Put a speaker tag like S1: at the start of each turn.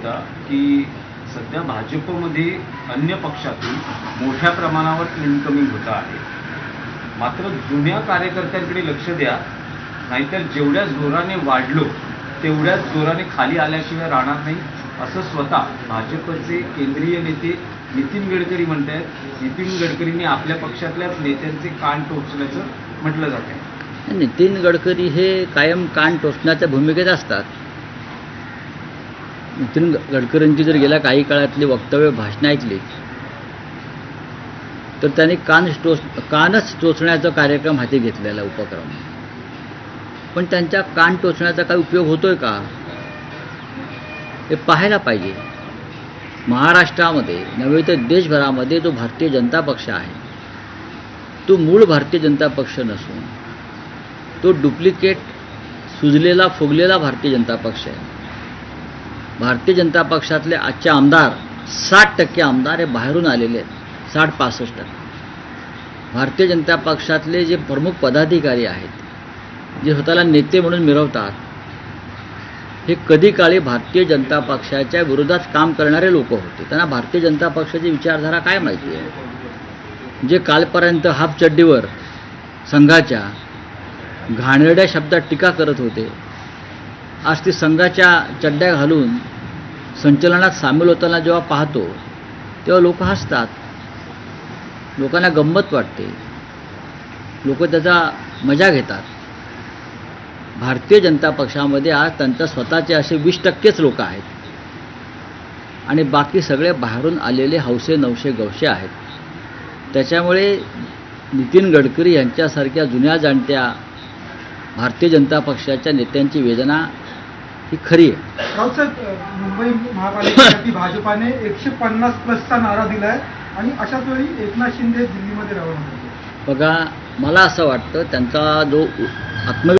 S1: होता की सध्या भाजपमध्ये अन्य पक्षातून मोठ्या प्रमाणावर इनकमिंग होतं आहे, मात्र जुन्या कार्यकर्त्यांकडे लक्ष द्या, नाहीतर जेवढ्या जोराने वाढलो तेवढ्याच जोराने खाली आल्याशिवाय राहणार नाही, असं स्वतः भाजपचे केंद्रीय नेते नितीन गडकरी म्हणतात. नितीन गडकरींनी आपल्या पक्षातल्याच नेत्यांचे कान टोचल्याचं म्हटलं जातं.
S2: नितीन गडकरी हे कायम कान टोचण्याच्या भूमिकेत असतात. नितीन गडकरींची जर गेल्या काही काळातली वक्तव्य भाषणं ऐकली तर त्यांनी कानच टोचण्याचा कार्यक्रम हाती घेतलेला उपक्रम. पण त्यांच्या कान टोचण्याचा काही उपयोग होतोय का हे पाहायला पाहिजे. महाराष्ट्रामध्ये नव्हे तर देशभरामध्ये जो भारतीय जनता पक्ष आहे तो मूळ भारतीय जनता पक्ष नसून तो डुप्लिकेट सुजलेला फुगलेला भारतीय जनता पक्ष आहे. भारतीय जनता पक्षातले आजचे आमदार 60% आमदार हे बाहेरून आलेले आहेत, 60-65%. भारतीय जनता पक्षातले जे प्रमुख पदाधिकारी आहेत जे स्वतःला नेते म्हणून मिरवतात हे कधी काळी भारतीय जनता पक्षाच्या विरोधात काम करणारे लोक होते. त्यांना भारतीय जनता पक्षाची विचारधारा काय माहिती आहे. जे कालपर्यंत हाफ चड्डीवर संघाच्या घाणेरड्या शब्दात टीका करत होते, आज ती संघाच्या चड्ड्या घालून संचलनात सामील होताना जेव्हा पाहतो तेव्हा लोक हसतात, लोकांना गंमत वाटते, लोक त्याचा मजा घेतात. भारतीय जनता पक्षामध्ये आज त्यांच्या स्वतःचे असे 20%च लोक आहेत आणि बाकी सगळे बाहेरून आलेले हौसे नवसे गवसे आहेत. त्याच्यामुळे नितीन गडकरी यांच्यासारख्या जुन्या जाणत्या भारतीय जनता पक्षाच्या नेत्यांची वेदना ही खरी आहे.
S3: राऊतसाहेब, मुंबई महापालिकेसाठी भाजपाने 150+चा नारा दिलाय आणि अशाच वेळी एकनाथ शिंदे दिल्लीमध्ये रवाना झाले.
S2: बघा, मला असं वाटतं त्यांचा जो